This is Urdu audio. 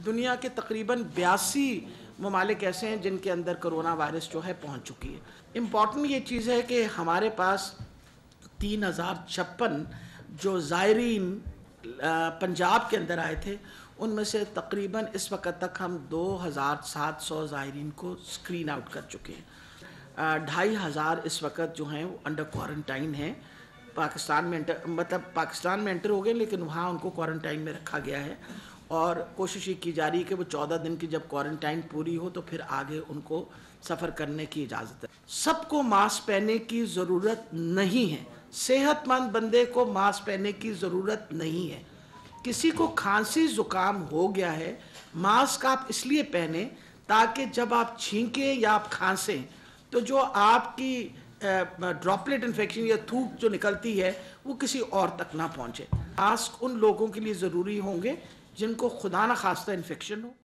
دنیا کے تقریباً 82 ممالک ایسے ہیں جن کے اندر کرونا وائرس جو ہے پہنچ چکی ہے۔ امپورٹنٹ یہ چیز ہے کہ ہمارے پاس 3056 جو زائرین پنجاب کے اندر آئے تھے، ان میں سے تقریباً اس وقت تک ہم 2700 زائرین کو سکرین آؤٹ کر چکے ہیں۔ 2500 اس وقت جو ہیں وہ انڈر کوارنٹائن ہیں۔ پاکستان میں پاکستان میں انٹر ہو گئے، لیکن وہاں ان کو کوارنٹائن میں رکھا گیا ہے، اور کوشش یہ کی جا رہی ہے کہ وہ 14 دن کی جب کوارنٹائن پوری ہو تو پھر آگے ان کو سفر کرنے کی اجازت ہے۔ سب کو ماسک پہننے کی ضرورت نہیں ہے، صحت مند بندے کو ماسک پہننے کی ضرورت نہیں ہے۔ کسی کو کھانسی زکام ہو گیا ہے، ماسک آپ اس لیے پہنیں تاکہ جب آپ چھینکیں یا آپ کھانسیں تو جو آپ کی ڈراپلیٹ انفیکشن یا تھوک جو نکلتی ہے وہ کسی اور تک نہ پہنچے۔ ماسک ان لوگوں کے لیے ضروری ہوں گے جن کو خدا نخواستہ انفیکشن ہو۔